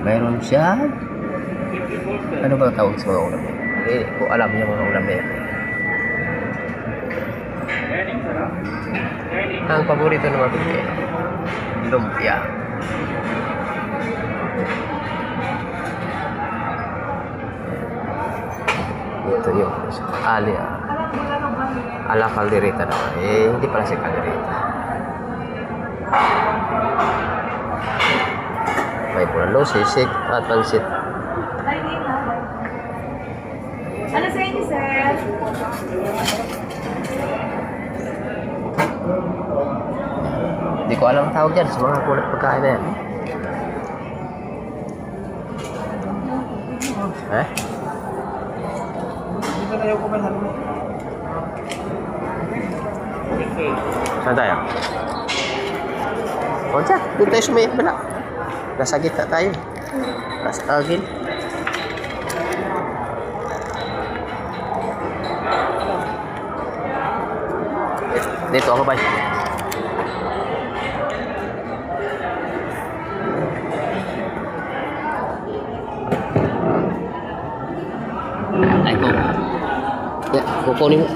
Mayroon siya. Ano ba tawag sa mga ulam? Kung alam niyo mga ulam na yan. Ang paborito ng mga Pilipino, lumpia. Ito yung ala caldereta naman. Hindi pala si caldereta. May bulalo, sisig, at pansit. Ano sa inyo, sir? Hindi ko alam ang tawag dyan sa mga kulat pagkain na yan. Eh? Saan tayo? O dyan, doon tayo sumayap bala. Nasa gitna tayo. Nasa agil. Dito ako ba? Ay ko. Ya, kukunin mo.